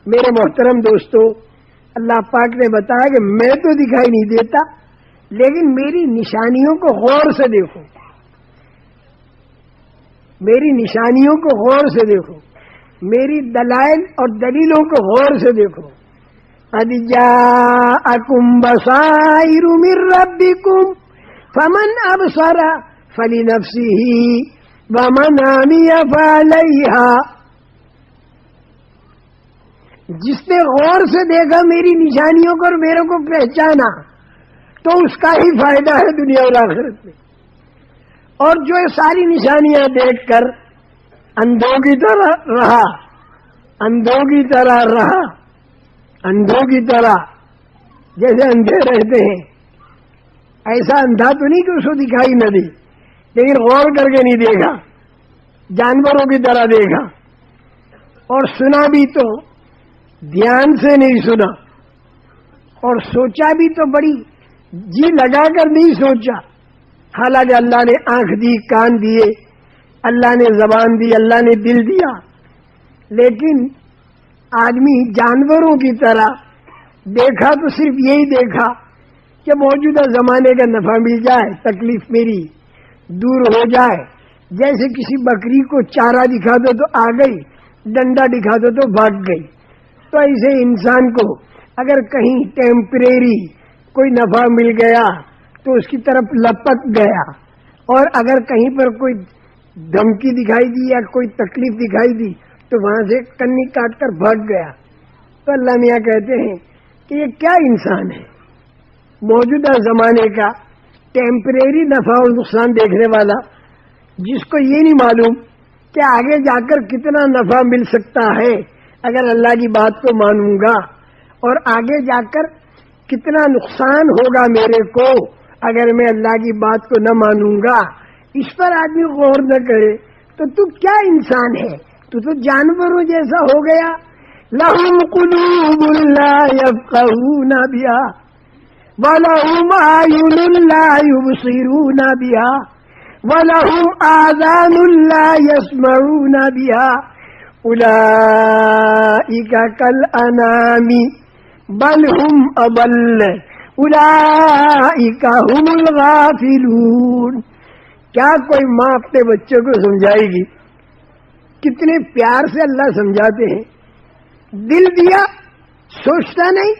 میرے محترم دوستو، اللہ پاک نے بتایا کہ میں تو دکھائی نہیں دیتا، لیکن میری نشانیوں کو غور سے دیکھو، میری نشانیوں کو غور سے دیکھو، میری دلائل اور دلیلوں کو غور سے دیکھو۔ قد جاءکم بصائر من ربکم فمن ابصر فلنفسہ ومن عمی فعلیہا۔ جس نے غور سے دیکھا میری نشانیوں کو اور میرے کو پہچانا تو اس کا ہی فائدہ ہے دنیا اور آخرت میں، اور جو یہ ساری نشانیاں دیکھ کر اندھوں کی طرح رہا، اندھوں کی طرح رہا، اندھوں کی طرح جیسے اندھے رہتے ہیں، ایسا اندھا تو نہیں کہ اس کو دکھائی نہ دے، لیکن غور کر کے نہیں دیکھا، جانوروں کی طرح دیکھا، اور سنا بھی تو دھیان سے نہیں سنا، اور سوچا بھی تو بڑی جی لگا کر نہیں سوچا۔ حالانکہ اللہ نے آنکھ دی، کان دیے، اللہ نے زبان دی، اللہ نے دل دیا، لیکن آدمی جانوروں کی طرح دیکھا تو صرف یہی دیکھا کہ موجودہ زمانے کا نفع مل جائے، تکلیف میری دور ہو جائے۔ جیسے کسی بکری کو چارہ دکھا دو تو آ گئی، ڈنڈا دکھا دو تو بھاگ گئی، تو ایسے انسان کو اگر کہیں ٹیمپریری کوئی نفع مل گیا تو اس کی طرف لپک گیا، اور اگر کہیں پر کوئی دھمکی دکھائی دی یا کوئی تکلیف دکھائی دی تو وہاں سے کنی کاٹ کر بھاگ گیا۔ تو اللہ میاں کہتے ہیں کہ یہ کیا انسان ہے، موجودہ زمانے کا ٹیمپریری نفع اور نقصان دیکھنے والا، جس کو یہ نہیں معلوم کہ آگے جا کر کتنا نفع مل سکتا ہے اگر اللہ کی بات کو مانوں گا، اور آگے جا کر کتنا نقصان ہوگا میرے کو اگر میں اللہ کی بات کو نہ مانوں گا، اس پر آدمی غور نہ کرے تو کیا انسان ہے؟ تو جانوروں جیسا ہو گیا۔ لَهُمْ قُلُوبٌ لَا يَفْقَهُونَ بِهَا وَلَهُمْ أَعْيُنٌ لَا يُبْصِرُونَ بِهَا وَلَهُمْ آذَانٌ لَا يَسْمَعُونَ بِهَا أُولَئِكَ كَالْأَنْعَامِ بَلْ هُمْ أَضَلُّ أُولَئِكَ هُمُ الْغَافِلُونَ۔ کیا کوئی ماں اپنے بچوں کو سمجھائے گی؟ کتنے پیار سے اللہ سمجھاتے ہیں۔ دل دیا، سوچتا نہیں،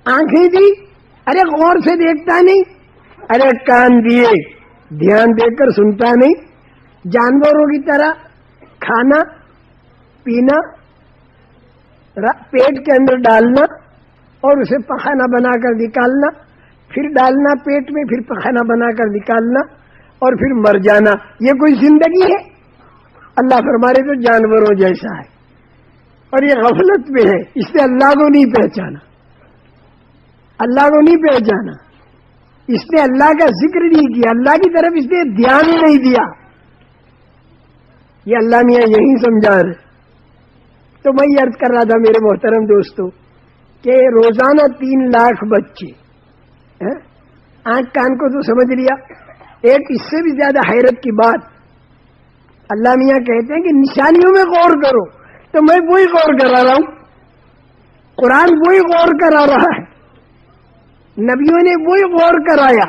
آنکھیں دی، ارے غور سے دیکھتا نہیں، ارے کان دیے، دھیان دے کر سنتا نہیں، جانوروں کی طرح کھانا پینا، پیٹ کے اندر ڈالنا اور اسے پخانہ بنا کر نکالنا، پھر ڈالنا پیٹ میں، پھر پخانہ بنا کر نکالنا اور پھر مر جانا، یہ کوئی زندگی ہے؟ اللہ فرما رہے تو جانوروں جیسا ہے، اور یہ غفلت میں ہے، اس نے اللہ کو نہیں پہچانا، اللہ کو نہیں پہچانا، اس نے اللہ کا ذکر نہیں کیا، اللہ کی طرف اس نے دھیان ہی نہیں دیا۔ یہ اللہ میاں یہی سمجھا رہے۔ تو میں یہ عرض کر رہا تھا میرے محترم دوستو کہ روزانہ 3 لاکھ بچے، آنکھ کان کو تو سمجھ لیا، ایک اس سے بھی زیادہ حیرت کی بات اللہ میاں کہتے ہیں کہ نشانیوں میں غور کرو، تو میں وہی غور کرا رہا ہوں، قرآن وہی غور کرا رہا ہے، نبیوں نے وہی غور کرایا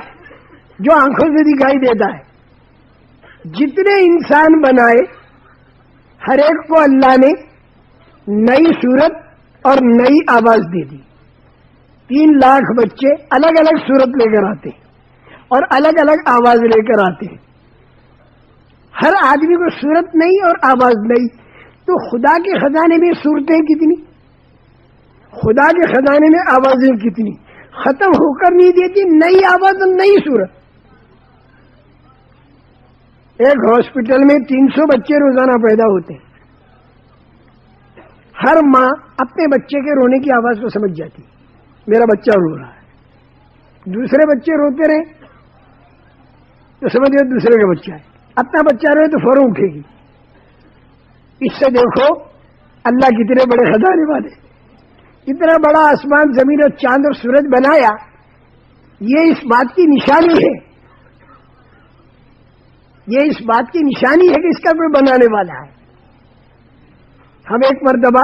جو آنکھوں سے دکھائی دیتا ہے۔ جتنے انسان بنائے ہر ایک کو اللہ نے نئی صورت اور نئی آواز دے دی۔ 3 لاکھ بچے الگ الگ صورت لے کر آتے ہیں اور الگ الگ آواز لے کر آتے ہیں، ہر آدمی کو صورت نئی اور آواز نئی۔ تو خدا کے خزانے میں صورتیں کتنی، خدا کے خزانے میں آوازیں کتنی، ختم ہو کر نہیں دیتی، نئی آواز اور نئی صورت۔ ایک ہاسپٹل میں 300 بچے روزانہ پیدا ہوتے ہیں، ہر ماں اپنے بچے کے رونے کی آواز کو سمجھ جاتی، میرا بچہ رو رہا ہے۔ دوسرے بچے روتے رہے تو سمجھ گئے دوسرے کا بچہ ہے، اپنا بچہ روئے تو فوراً اٹھے گی۔ اس سے دیکھو اللہ کتنے بڑے خزانے والے، اتنا بڑا آسمان زمین اور چاند اور سورج بنایا، یہ اس بات کی نشانی ہے، یہ اس بات کی نشانی ہے کہ اس کا کوئی بنانے والا ہے۔ ہم ایک مرتبہ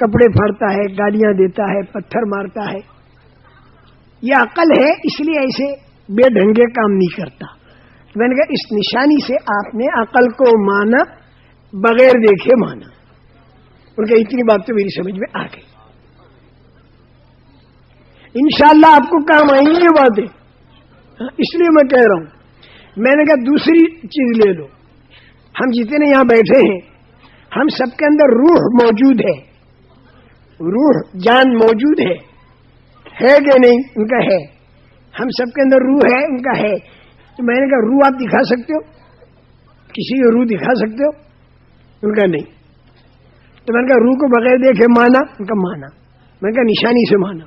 کپڑے پھاڑتا ہے، گالیاں دیتا ہے، پتھر مارتا ہے. یہ عقل ہے، اس لیے ایسے بے ڈھنگے کام نہیں کرتا. میں نے کہا اس نشانی سے آپ نے عقل کو مانا، بغیر دیکھے مانا. ان کا اتنی بات تو میری سمجھ میں آ گئی. انشاءاللہ آپ کو کام آئیں گی یہ باتیں، اس لیے میں کہہ رہا ہوں. میں نے کہا دوسری چیز لے لو. ہم جتنے یہاں بیٹھے ہیں ہم سب کے اندر روح موجود ہے، روح جان موجود ہے کہ نہیں؟ ان کا ہے. ہم سب کے اندر روح ہے، ان کا ہے. تو میں نے کہا روح آپ دکھا سکتے ہو؟ کسی کو روح دکھا سکتے ہو؟ ان کا نہیں. تو میں نے کہا روح کو بغیر دیکھے مانا؟ ان کا مانا. میں نے کہا نشانی سے مانا.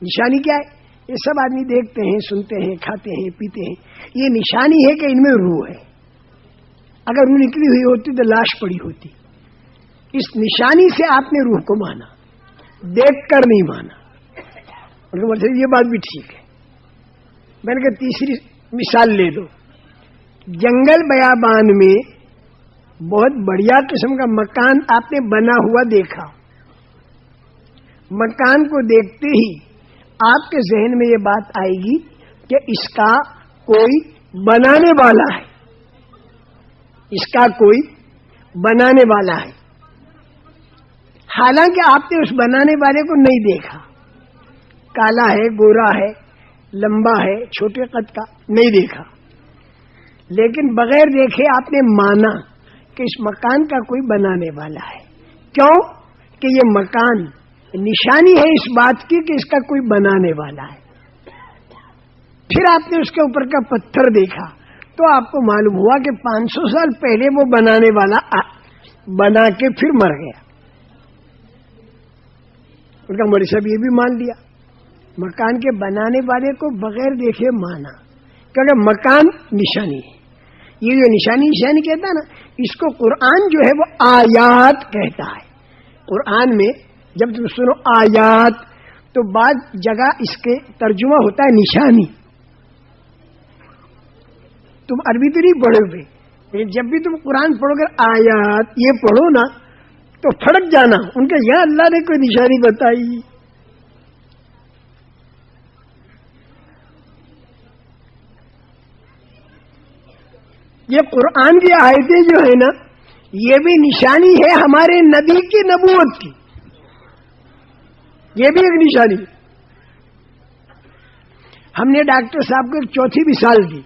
نشانی کیا ہے؟ یہ سب آدمی دیکھتے ہیں، سنتے ہیں، کھاتے ہیں، پیتے ہیں. یہ نشانی ہے کہ ان میں روح ہے. اگر روح نکلی ہوئی ہوتی تو لاش پڑی ہوتی. اس نشانی سے آپ نے روح کو مانا، دیکھ کر نہیں مانا. مطلب یہ بات بھی ٹھیک ہے. میں نے کہا تیسری مثال لے لو. جنگل بیابان میں بہت بڑھیا قسم کا مکان آپ نے بنا ہوا دیکھا. مکان کو دیکھتے ہی آپ کے ذہن میں یہ بات آئے گی کہ اس کا کوئی بنانے والا ہے، اس کا کوئی بنانے والا ہے. حالانکہ آپ نے اس بنانے والے کو نہیں دیکھا. کالا ہے، گورا ہے، لمبا ہے، چھوٹے قد کا، نہیں دیکھا. لیکن بغیر دیکھے آپ نے مانا کہ اس مکان کا کوئی بنانے والا ہے. کیوں کہ یہ مکان نشانی ہے اس بات کی کہ اس کا کوئی بنانے والا ہے. پھر آپ نے اس کے اوپر کا پتھر دیکھا تو آپ کو معلوم ہوا کہ 500 سال پہلے وہ بنانے والا بنا کے پھر مر گیا. ان کا مولوی صاحب یہ بھی مان لیا، مکان کے بنانے والے کو بغیر دیکھے مانا، کیونکہ مکان نشانی ہے. یہ جو نشانی کہتا ہے نا، اس کو قرآن جو ہے وہ آیات کہتا ہے. قرآن میں جب تم سنو آیات تو بعض جگہ اس کے ترجمہ ہوتا ہے نشانی. تم عربی تو نہیں پڑھو گے، لیکن جب بھی تم قرآن پڑھو گے آیات یہ پڑھو نا تو پھڑک جانا ان کے یہاں اللہ نے کوئی نشانی بتائی. یہ قرآن کی آیتیں جو ہے نا یہ بھی نشانی ہے ہمارے نبی کی نبوت کی، یہ بھی ایک نشانی. ہم نے ڈاکٹر صاحب کو ایک چوتھی مثال دی.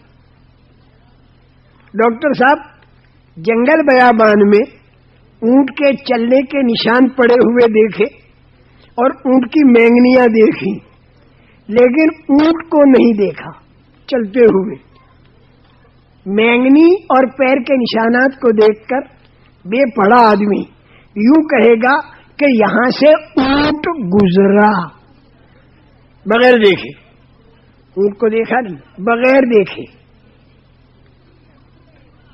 ڈاکٹر صاحب جنگل بیابان میں اونٹ کے چلنے کے نشان پڑے ہوئے دیکھے اور اونٹ کی مینگنیاں دیکھی، لیکن اونٹ کو نہیں دیکھا چلتے ہوئے. مینگنی اور پیر کے نشانات کو دیکھ کر بے پڑھا آدمی یوں کہے گا کہ یہاں سے اونٹ گزرا، بغیر دیکھے. اونٹ کو دیکھا نہیں، بغیر دیکھے.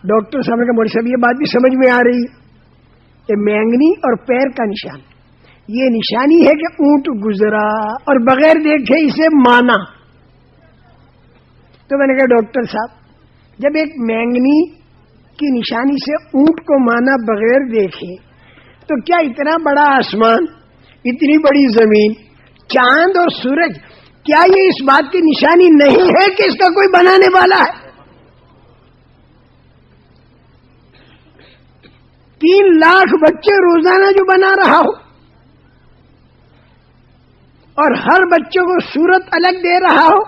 ڈاکٹر صاحب نے کہا مولوی صاحب یہ بات بھی سمجھ میں آ رہی ہے کہ مینگنی اور پیر کا نشان یہ نشانی ہے کہ اونٹ گزرا اور بغیر دیکھے اسے مانا. تو میں نے کہا ڈاکٹر صاحب جب ایک مینگنی کی نشانی سے اونٹ کو مانا بغیر دیکھے تو کیا اتنا بڑا آسمان، اتنی بڑی زمین، چاند اور سورج، کیا یہ اس بات کی نشانی نہیں ہے کہ اس کا کوئی بنانے والا ہے؟ 3 لاکھ بچے روزانہ جو بنا رہا ہو اور ہر بچے کو صورت الگ دے رہا ہو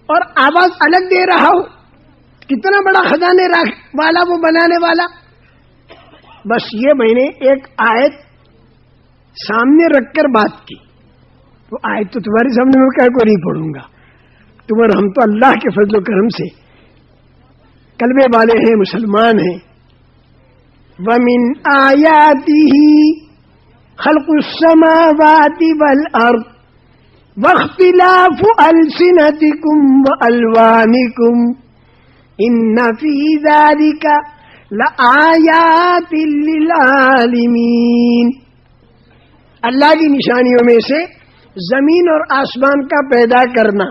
اور آواز الگ دے رہا ہو، کتنا بڑا خزانے والا وہ بنانے والا. بس یہ میں نے ایک آیت سامنے رکھ کر بات کی. وہ آیت تو تمہارے سامنے میں کہہ کو نہیں پڑھوں گا. تمہارا ہم تو اللہ کے فضل و کرم سے کلمے والے ہیں، مسلمان ہیں. وَمِنْ آيَاتِهِ خَلْقُ السَّمَاوَاتِ وَالْأَرْضِ وَاخْتِلَافُ أَلْسِنَتِكُمْ وَأَلْوَانِكُمْ إِنَّ فِي ذَلِكَ لَآيَاتٍ لِلْعَالِمِينَ. اللہ کی نشانیوں میں سے زمین اور آسمان کا پیدا کرنا،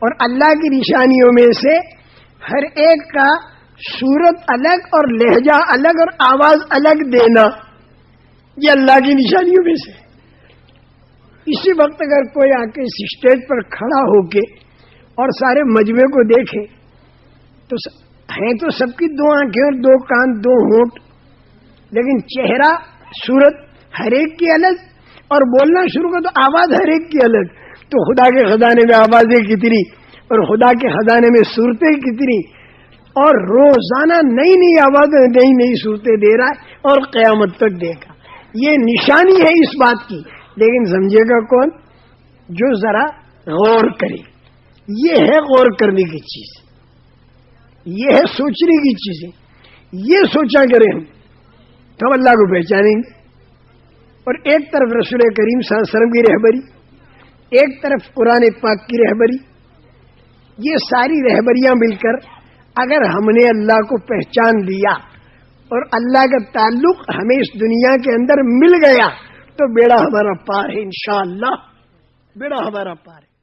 اور اللہ کی نشانیوں میں سے ہر ایک کا صورت الگ اور لہجہ الگ اور آواز الگ دینا. یہ اللہ کی نشانیوں میں سے. اسی وقت اگر کوئی آ کے اس اسٹیج پر کھڑا ہو کے اور سارے مجمع کو دیکھے تو ہیں تو سب کی دو آنکھیں اور دو کان دو ہونٹ، لیکن چہرہ صورت ہر ایک کی الگ، اور بولنا شروع کر تو آواز ہر ایک کی الگ. تو خدا کے خزانے میں آوازیں کتنی اور خدا کے خزانے میں صورتیں کتنی، اور روزانہ نئی نئی آوازیں نئی نئی صورتیں دے رہا ہے اور قیامت تک دے گا. یہ نشانی ہے اس بات کی، لیکن سمجھے گا کون؟ جو ذرا غور کرے. یہ ہے غور کرنے کی چیز، یہ ہے سوچنے کی چیزیں. یہ سوچا کریں ہم اللہ کو پہچانیں گے. اور ایک طرف رسول کریم صلی اللہ علیہ وسلم کی رہبری، ایک طرف قرآن پاک کی رہبری، یہ ساری رہبریاں مل کر اگر ہم نے اللہ کو پہچان لیا اور اللہ کا تعلق ہمیں اس دنیا کے اندر مل گیا تو بیڑا ہمارا پار ہے. انشاءاللہ بیڑا ہمارا پار ہے.